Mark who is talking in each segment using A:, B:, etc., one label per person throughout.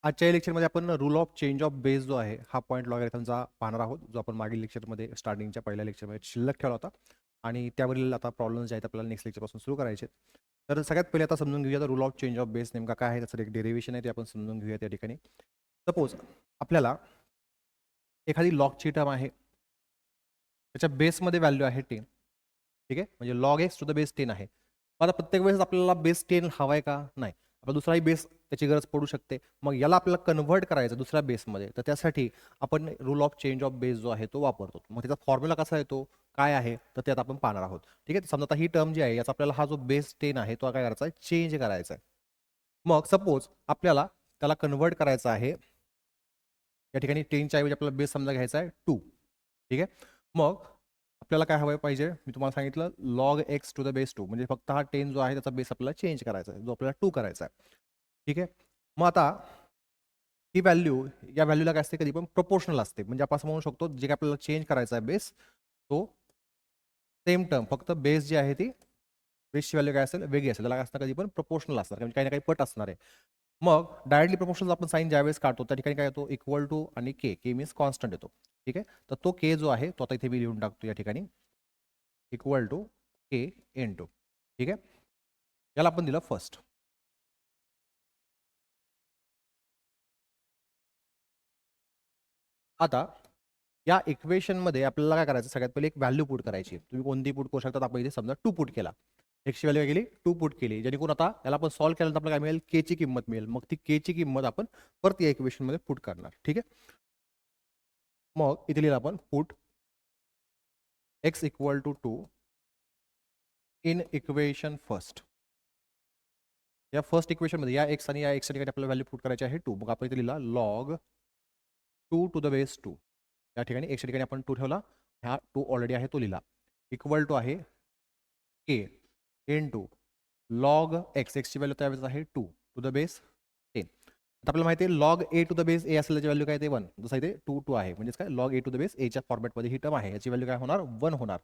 A: आजच्या लेक्चरमध्ये आपण rule of change of base जो आहे हा पॉईंट लॉगॅरिथमचा पाहणार आहोत, जो आपण मागील लेक्चरमध्ये स्टार्टिंगच्या पहिल्या लेक्चरमध्ये शिल्लक ठेवला होता आणि त्यावरील आता प्रॉब्लेम्स जे आहेत आपल्याला नेक्स्ट लेक्चरपासून सुरू करायचे आहेत. तर सगळ्यात पहिले आता समजून घेऊया rule of change of base नेमका काय आहे, त्याचं एक डेरिव्हेशन आहे ते आपण समजून घेऊया त्या ठिकाणी. सपोज आपल्याला एखादी लॉगची टर्म आहे, त्याच्या बेसमध्ये व्हॅल्यू आहे 10, ठीक आहे, म्हणजे log x to the base 10 आहे. आता प्रत्येक वेळेस आपल्याला बेस 10 हवा आहे का? नाही, आपला दुसराही बेस त्याची गरज पडू शकते. मग याला आपल्याला कन्व्हर्ट करायचं दुसऱ्या बेसमध्ये, तर त्यासाठी आपण rule of change of base जो आहे तो वापरतो. मग त्याचा फॉर्म्युला कसा येतो, काय आहे, तर ते आता आपण पाहणार आहोत. ठीक आहे, समजा आता ही टर्म जी आहे याचा आपल्याला हा जो बेस 10 आहे तो काय करायचा आहे, चेंज करायचा आहे. मग सपोज आपल्याला त्याला कन्व्हर्ट करायचं आहे, या ठिकाणी 10च्या ऐवजी आपल्याला बेस समजा घ्यायचा आहे 2. ठीक आहे, मग आपल्याला काय हवं पाहिजे, मी तुम्हाला सांगितलं log x to the base 2, म्हणजे फक्त हा 10 जो आहे त्याचा बेस आपल्याला चेंज करायचा आहे, जो आपल्याला 2 करायचा आहे. ठीक आहे, मग आता ही व्हॅल्यू या व्हॅल्यूला काय असते, कधी पण प्रोपोर्शनल असते. म्हणजे आपण असं म्हणू शकतो जे काय आपल्याला चेंज करायचा आहे बेस, तो सेम टर्म, फक्त बेस जी आहे ती बेसची व्हॅल्यू काय असेल वेगळी असेल, त्याला असणार कधी पण प्रोपोर्शनल असणार, म्हणजे काही ना काही पट असणार आहे. मग डायरेक्टली प्रोपोर्शनल आपण साईन ज्यावेळेस काढतो त्या ठिकाणी काय येतो, इक्वल टू आणि के मीन्स कॉन्स्टंट येतो. ठीक आहे, तर तो के जो आहे तो आता इथे मी लिहून टाकतो या ठिकाणी, equal to K in two. ठीक आहे, याला आपण दिलं फर्स्ट. आता या इक्वेशनमध्ये आपल्याला काय करायचं, सगळ्यात पहिले एक व्हॅल्यू पुट करायची. तुम्ही कोणती पुट करू शकता, आपण इथे समजा 2 पुट केला, एक्सची व्हॅल्यू काय केली 2 पुट केली, जेणेकरून आता याला आपण सॉल्व्ह केल्यानंतर आपल्याला काय मिळेल, के ची किंमत मिळेल. मग ती के ची किंमत आपण परत या इक्वेशनमध्ये पुट करणार. ठीक आहे, मग इथे लिहिलं आपण put X equal to 2 in equation first. या फर्स्ट इक्वेशनमध्ये या एक्स आणि या एक्सच्या ठिकाणी आपल्याला व्हॅल्यू पुट करायची आहे 2. मग आपण इथे लिहिला लॉग 2 टू द बेस 2. या ठिकाणी एक्सच्या ठिकाणी आपण 2 ठेवला, हा 2 ऑलरेडी आहे तो लिहिला, इक्वल टू आहे के इन टू लॉग एक्स, एक्सची व्हॅल्यू त्यावेळेस आहे 2 टू द बेस 10. आता आपल्याला माहिती आहे log A to the base a असेल त्याची व्हॅल्यू काय ते 1, जसं इथे 2 आहे, म्हणजेच काय log A to the base एच्या फॉर्मॅटमध्ये ही टर्म आहे, याची व्हॅल्यू काय होणार 1 होणार.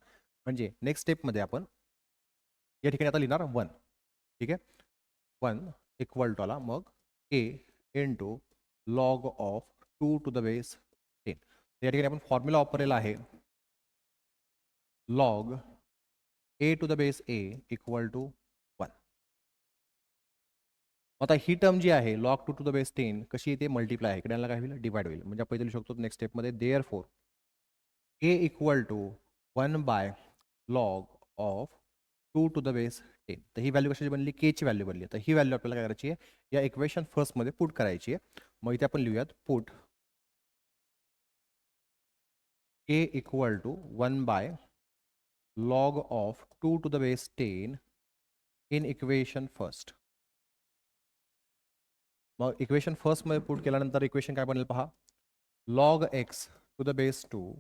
A: म्हणजे नेक्स्ट स्टेपमध्ये आपण या ठिकाणी आता लिहिणार 1. ठीक आहे, 1 इक्वल टू आला मग a into log of 2 to the base 10. या ठिकाणी आपण फॉर्म्युला वापरलेला आहे log A to the base a equal to 1. आता ही टर्म जी आहे लॉग 2 टू द बेस 10 कशी येते, मल्टिप्लाय आहे, इकडे काय होईल डिवाइड होईल. म्हणजे आपण इथे लिहू शकतो नेक्स्ट स्टेपमध्ये therefore A equal to 1 by log of 2 to the base 10. तर ही व्हॅल्यू कशाची बनली, के ची व्हॅल्यू बनली. तर ही व्हॅल्यू आपल्याला काय करायची आहे, या इक्वेशन फर्स्टमध्ये पुट करायची आहे. मग इथे आपण लिहूयात put K equal to 1 by log of 2 to the base 10 in equation first. मग इक्वेशन फर्स्टमध्ये पुट केल्यानंतर इक्वेशन काय बनेल पहा, log x to the base 2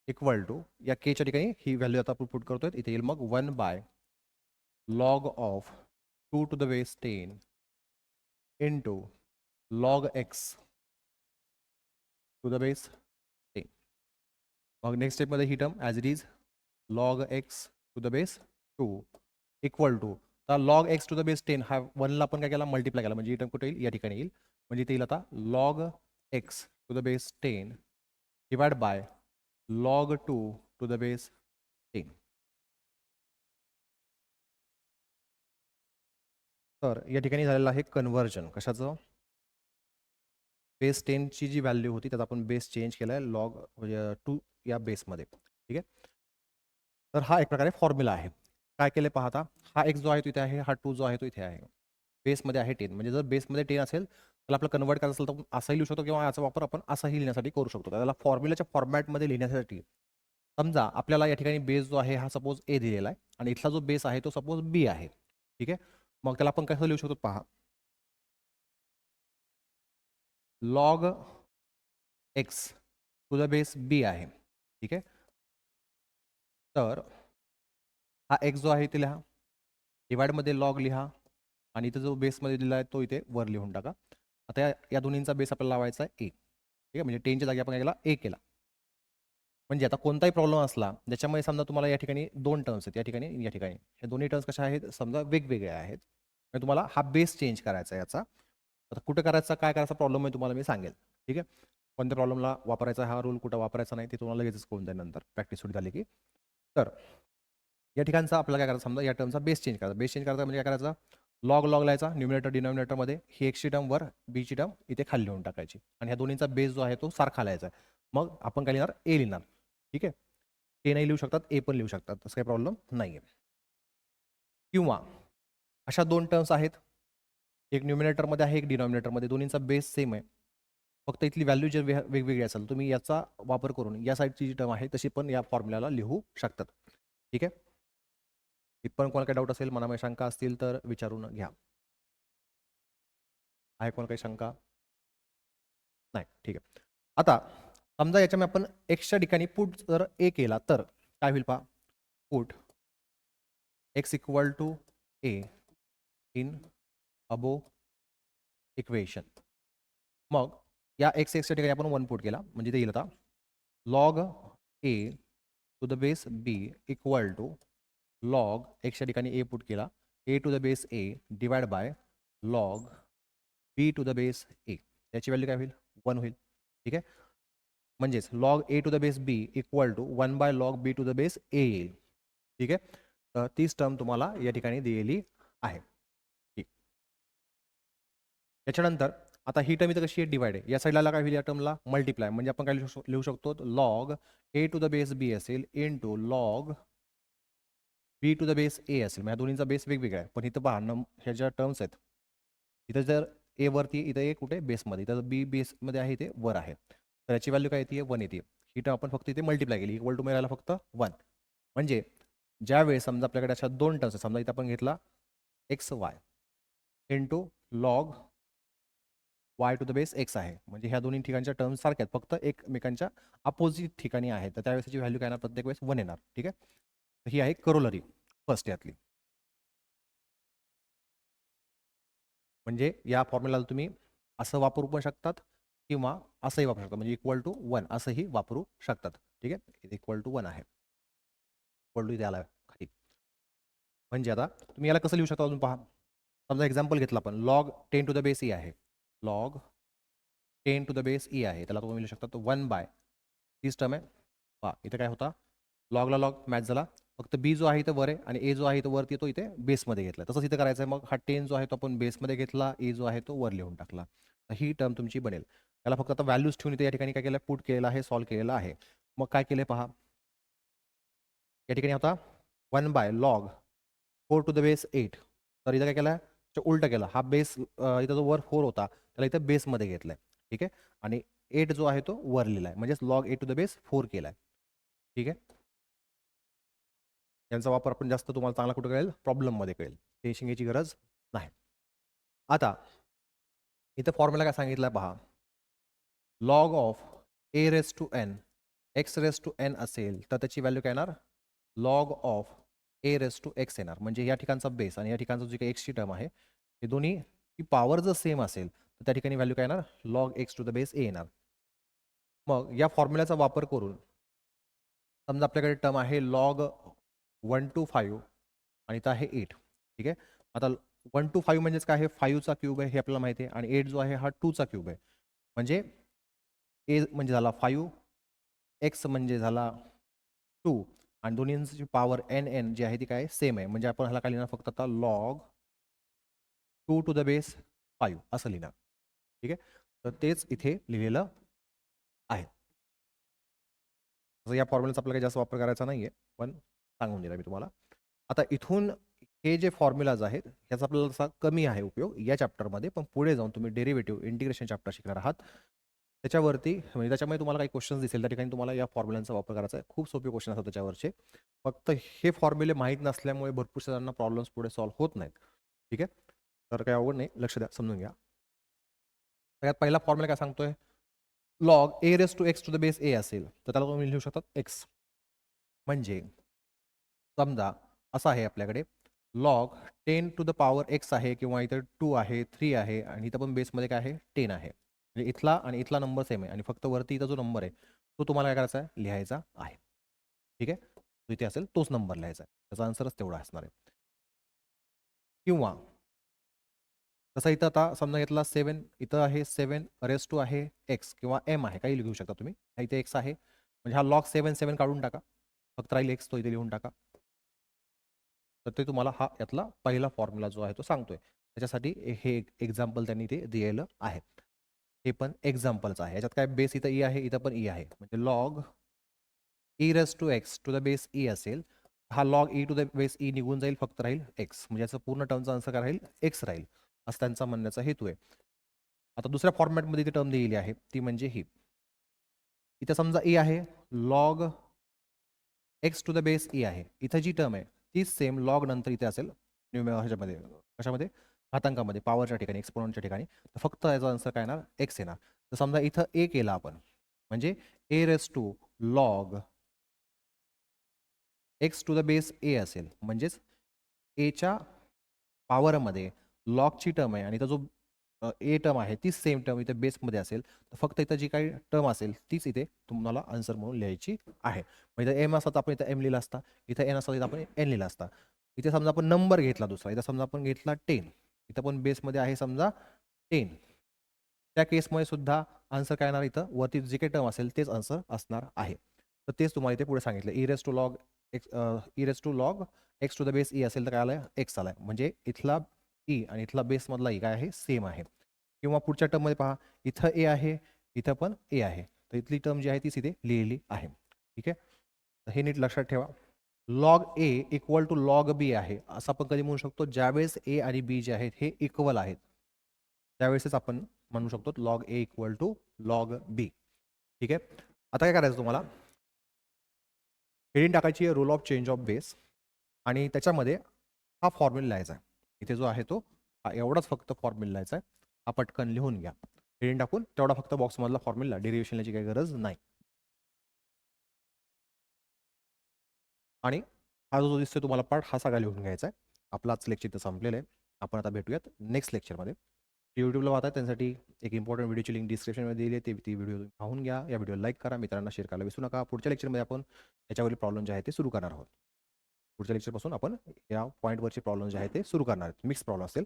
A: equal to या केच्या ठिकाणी ही व्हॅल्यू आता आपण पुट करतोय, इथे येईल मग 1 by log of 2 to the base 10 into log x to the base 10. मग नेक्स्ट स्टेपमध्ये ही term as it is log x to the base 2 equal to, तर log x to the base 10 हा 1ला आपण काय केला मल्टिप्लाय केला, म्हणजे ही टर्म कुठे येईल या ठिकाणी येईल. म्हणजे इथे येईल आता log x to the base 10 divide by log 2 to the base 10. तर या ठिकाणी झालेलं आहे कन्व्हर्जन. कशाचं, बेस 10ची जी व्हॅल्यू होती त्यात आपण बेस चेंज केला आहे लॉग 2 या बेसमध्ये. ठीक आहे, तर हा एक प्रकारे फॉर्म्युला आहे. काय केले पाहता, हा एक्स जो आहे तो इथे आहे, हा 2 जो आहे तो इथे आहे, बेसमध्ये आहे 10. म्हणजे जर बेसमध्ये 10 असेल तर आपल्याला कन्वर्ट करायचं असेल तर आपण असंही लिहू शकतो, किंवा याचा वापर आपण असाही लिहिण्यासाठी करू शकतो. त्याला फॉर्म्युलाच्या फॉर्मॅटमध्ये लिहिण्यासाठी समजा आपल्याला या ठिकाणी बेस जो आहे हा सपोज ए दिलेला आहे आणि इथला जो बेस आहे तो सपोज बी आहे. ठीक आहे, मग त्याला आपण कसं लिहू शकतो पहा, log x to the base b आहे. ठीक आहे, तर हा एक्स जो आहे इथे लिहा, डिवाइडमध्ये लॉग लिहा, आणि इथं जो बेसमध्ये दिला आहे तो इथे वर लिहून टाका. आता या दोन्हींचा बेस आपल्याला लावायचा आहे ए. ठीक आहे, म्हणजे 10च्या जागी आपण काय केला ए केला. म्हणजे आता कोणताही प्रॉब्लेम असला ज्याच्यामध्ये समजा तुम्हाला या ठिकाणी 2 टर्म्स आहेत, या ठिकाणी हे दोन्ही टर्म्स कशा आहेत समजा वेगवेगळ्या आहेत, म्हणजे तुम्हाला हा बेस चेंज करायचा आहे याचा. आता कुठं करायचा, काय करायचा प्रॉब्लेम आहे तुम्हाला मी सांगेल. ठीक आहे. कोणत्या प्रॉब्लेमला वापरायचा हा रूल, कुठं वापरायचा नाही ते तुम्हाला लगेचच कळून जाईल नंतर प्रॅक्टिस सुरू झाली की. तर या ठिकाणचा आपल्याला काय करायचं, समजा या टर्मचा बेस चेंज करायचा. बेस चेंज करायचा म्हणजे काय करायचा, लॉग लॉग लिहायचा न्यूमरेटर डिनॉमिनेटरमध्ये, ही एक्सची टर्म वर, बीची टर्म इथे खाली लिहून टाकायची आणि ह्या दोन्हीचा बेस जो आहे तो सारखा लिहायचा आहे. मग आपण काय लिहिणार, ए लिहिणार. ठीक आहे. ए नाही लिहू शकतात, ए पण लिहू शकतात, तसं काही प्रॉब्लेम नाही आहे. किंवा अशा दोन टर्म्स आहेत, एक न्यूमिनेटरमध्ये आहे, एक डिनॉमिनेटरमध्ये, दोन्हींचा बेस सेम आहे. फक्त इथली व्हॅल्यू जर वेगवेगळी असेल, तुम्ही याचा वापर करून या साईडची जी टर्म आहे तशी पण या फॉर्म्युल्याला लिहू शकतात. ठीक आहे. इथपर्यंत कोणाला काही डाऊट असेल, मनामध्ये शंका असतील तर विचारून घ्या. आहे कोण काही शंका? नाही. ठीक आहे. आता समजा याच्यामध्ये आपण एक्सच्या ठिकाणी पुट जर ए केला तर काय होईल पहा. Put X equal to A in above equation. मग या एक्स एक्सच्या ठिकाणी आपण 1 पुट केला म्हणजे ते येईल आता log A to the base b equal to log एक्सच्या ठिकाणी ए पुट केला, a to the base a divide by log b to the base a. याची व्हॅल्यू काय होईल, 1 होईल. ठीक आहे. म्हणजेच log A to the base b equal to 1 by log b to the base a येईल. ठीक आहे. तर तीच टर्म तुम्हाला या ठिकाणी दिलेली आहे. ठीक. याच्यानंतर आता ही टर्म इथं कशी आहे, डिवाइड आहे. या साईडला काय होईल, या टर्मला मल्टिप्लाय, म्हणजे आपण काय लिहू शकतो, log A to the base b असेल into log b to the base a असेल. म्हणजे दोन्हींचा बेस वेगवेगळा आहे, पण इथं पहा ह्या ज्या टर्म्स आहेत, इथं जर ए वरती, इथं ए कुठे बेसमध्ये, इथं बी बेसमध्ये आहे, इथे वर आहे. तर याची व्हॅल्यू काय येते, 1 येते. ही टर्म आपण फक्त इथे मल्टिप्लाय केली, इक्वल टू मिळाला फक्त 1. म्हणजे ज्या वेळेस समजा आपल्याकडे अशा दोन टर्म्स आहेत, समजा इथं आपण घेतला X Y into log Y to the base X आहे, म्हणजे ह्या दोन्ही ठिकाणच्या टर्म्स सारख्या आहेत, फक्त एकमेकांच्या अपोजिट ठिकाणी आहेत. तर त्यावेळेस व्हॅल्यू काय येणार, प्रत्येक वेळेस 1 येणार. ठीक आहे. ही आहे करोलरी फर्स्ट यातली. म्हणजे या फॉर्म्युलाला तुम्ही असं वापरू पण शकतात किंवा असंही वापरू शकता, म्हणजे इक्वल टू 1 असंही वापरू शकतात. ठीक आहे. इक्वल टू 1 आहे, इक्वल टू इथे आला खाली. म्हणजे आता तुम्ही याला कसं लिहू शकता अजून पहा. समजा एक्झाम्पल घेतलं आपण, log 10 to the base E आहे, log 10 to the base E आहे, त्याला तुम्ही लिहू शकता तो 1 बाय तीच टर्म आहे. पहा इथे काय होता, लॉगला लॉग मॅच झाला, फक्त बी जो आहे इथं वर आहे आणि ए जो आहे इथं वरती, तो इथे बेसमध्ये घेतला. तसंच इथं करायचं आहे. मग हा 10 जो आहे तो आपण बेसमध्ये घेतला, ए जो आहे तो वर लिहून टाकला. ही टर्म तुमची बनेल. त्याला फक्त आता व्हॅल्यूज ठेवून इथे या ठिकाणी काय केलं, पुट केलेलं आहे, सॉल्व्ह केलेलं आहे. मग काय केलं पहा, या ठिकाणी होता 1 by log 4 to the base 8. तर इथं काय केलं, उलट केलं. हा बेस इथं जो वर 4 होता त्याला इथं बेसमध्ये घेतलाय. ठीक आहे. आणि 8 जो आहे तो वर लिहिलाय, म्हणजेच log A to the base 4 केलाय. ठीक आहे. यांचा वापर आपण जास्त तुम्हाला चांगला कुठं कळेल, प्रॉब्लेममध्ये कळेल, टेन्शन घ्यायची गरज नाही. आता इथं फॉर्म्युला काय सांगितलं पहा, log of A raise to N X raise to N असेल तर त्याची व्हॅल्यू काय येणार, log of A raise to X येणार. म्हणजे या ठिकाणचा बेस आणि या ठिकाणचा जी काही एक्सची टर्म आहे, हे दोन्ही ही पॉवर जर सेम असेल तर त्या ठिकाणी व्हॅल्यू काय येणार, log x to the base a येणार. मग या फॉर्म्युल्याचा वापर करून समजा आपल्याकडे टर्म आहे लॉग 1 टू 5 आणि इथं आहे 8. ठीक आहे. आता 1 टू 5 म्हणजेच काय आहे, 5चा क्यूब आहे हे आपल्याला माहिती आहे, आणि 8 जो आहे हा 2चा क्यूब आहे. म्हणजे ए म्हणजे झाला 5, एक्स म्हणजे झाला 2, आणि दोन्हींची पॉवर एन एन जी आहे ती काय सेम आहे. म्हणजे आपण ह्याला काय लिहिणार, फक्त आता लॉग 2 टू द बेस 5 असं लिहिणार. ठीक आहे. तर तेच इथे लिहिलेलं आहे. या फॉर्म्युलाचा आपल्याला काही जास्त वापर करायचा नाहीये, पण सांगून दिला मी तुम्हाला. आता इथून हे जे फॉर्म्युलाज आहेत ह्याचा आपल्याला तसा कमी आहे उपयोग या चॅप्टरमध्ये, पण पुढे जाऊन तुम्ही डेरिव्हेटिव्ह इंटिग्रेशन चॅप्टर शिकणार आहात. त्याच्यावरती म्हणजे त्याच्यामध्ये तुम्हाला काही क्वेश्चन्स दिसेल, त्या ठिकाणी तुम्हाला या फॉर्म्युलांचा वापर करायचा आहे. खूप सोपे क्वेश्चन असतात त्याच्यावरचे. फक्त हे फॉर्म्युले माहीत नसल्यामुळे भरपूर जणांना प्रॉब्लेम्स पुढे सॉल्व्ह होत नाहीत. ठीक आहे. तर काही अवघड नाही, लक्ष द्या, समजून घ्या. सगळ्यात पहिला फॉर्म्युला काय सांगतोय, log a raise to x to the base a असेल तर त्याला तुम्ही लिहू शकतात एक्स. म्हणजे समजा असं आहे आपल्याकडे, log 10 to the power X आहे, किंवा इथं 2 आहे, 3 आहे, आणि इथं पण बेसमध्ये काय आहे 10 आहे. म्हणजे इथला आणि इथला नंबर सेम आहे, आणि फक्त वरती इथं जो नंबर आहे तो तुम्हाला काय करायचा आहे, लिहायचा आहे. ठीक आहे. तो इथे असेल तोच नंबर लिहायचा आहे, त्याचा आन्सरच तेवढा असणार आहे. किंवा तसं इथं आता समजा घेतला 7 इथं आहे 7 रेस टू आहे एक्स किंवा एम आहे काही लिहू शकता तुम्ही. इथे एक्स आहे म्हणजे हा लॉग 7 काढून टाका. फक्त राहील एक्स तो इथे लिहून टाका. तर ते तुम्हाला हा यातला पहिला फॉर्म्युला जो आहे तो सांगतोय. त्याच्यासाठी हे एक्झाम्पल त्यांनी ते दिलेलं आहे. हे पण एक्झाम्पलच आहे. याच्यात काय बेस इथं ई आहे, इथं पण ई आहे. म्हणजे log E raise to x to the base E असेल. हा log E to the base E निघून जाईल, फक्त राहील एक्स. म्हणजे याचं पूर्ण टर्मचा आन्सर काय राहील? एक्स राहील. असं त्यांचा म्हणण्याचा हेतू आहे. आता दुसऱ्या फॉर्मॅटमध्ये ती टर्म दिलेली आहे ती म्हणजे ही. इथं समजा ई आहे log x to the base E आहे. इथं जी टर्म आहे तीच सेम लॉग नंतर इथे असेल ह्याच्यामध्ये कशामध्ये घातांकामध्ये पॉवरच्या ठिकाणी एक्सपोनंटच्या ठिकाणी. तर फक्त याचा आन्सर काय येणार? एक्स येणार. तर समजा इथं ए केला आपण म्हणजे a raise to log x to the base a असेल. म्हणजेच एच्या पॉवरमध्ये लॉगची टर्म आहे आणि इथं जो ए टर्म आहे तीच सेम टर्म इथे बेसमध्ये असेल. तर फक्त इथं जी काही टर्म असेल तीच इथे तुम्हाला आन्सर म्हणून लिहायची आहे. मग इथं एम असता तर आपण इथं एम लिहिला असता, इथं एन असता इथं आपण एन लिहिला असता. इथे समजा आपण नंबर घेतला दुसरा, इथं समजा आपण घेतला 10, इथं पण बेसमध्ये आहे समजा 10. त्या केसमध्ये सुद्धा आन्सर काय येणार? इथं वरती जे काही टर्म असेल तेच आन्सर असणार आहे. तर तेच तुम्हाला इथे पुढे सांगितलं. E raise to log X E raise to log x to the base E असेल तर काय आलं? एक्स आलाय. म्हणजे इथला ई आणि इथला बेसमधला ई काय आहे? सेम आहे. किंवा पुढच्या टर्ममध्ये पहा, इथं ए आहे, इथं पण ए आहे. तर इथली टर्म जी आहे तीच इथे लिहिलेली आहे. ठीक आहे. तर हे नीट लक्षात ठेवा. Log a equal to log b आहे. असं आपण कधी म्हणू शकतो ज्यावेळेस ए आणि बी जे आहेत हे इक्वल आहेत. त्यावेळेसच आपण म्हणू शकतो log a equal to log b. ठीक आहे. आता काय करायचं तुम्हाला? हेडिंग टाकायची आहे rule of change of base आणि त्याच्यामध्ये हा फॉर्म्युला लिहायचा आहे. इथे जो आहे तो हा एवढाच फक्त फॉर्म्युला लिहायचा आहे. हा पटकन लिहून घ्या. हेडिंग टाकून तेवढा फक्त बॉक्समधला फॉर्म्युला, डेरिव्हेशन लिहायची काही गरज नाही. आणि हा जो दिसतोय तुम्हाला पार्ट हा सगळा लिहून घ्यायचा आहे. आपला आजचं लेक्चर इथं संपलेलं आहे. आपण आता भेटूयात नेक्स्ट लेक्चरमध्ये. यूट्यूबला पाहताय त्यांसाठी एक इम्पॉर्टंट व्हिडिओची लिंक डिस्क्रिप्शनमध्ये दिली आहे. ती व्हिडिओ तुम्ही पाहून घ्या. या व्हिडिओला लाईक करा, मित्रांना शेअर करायला विसरू नका. पुढच्या लेक्चरमध्ये आपण याच्यावरील प्रॉब्लेम जे आहे ते सुरू करणार आहोत. पुढच्या लेक्चरपासून आपण या पॉईंटवरचे प्रॉब्लेम जे आहे ते सुरू करणार आहेत. मिक्स प्रॉब्लेम असेल.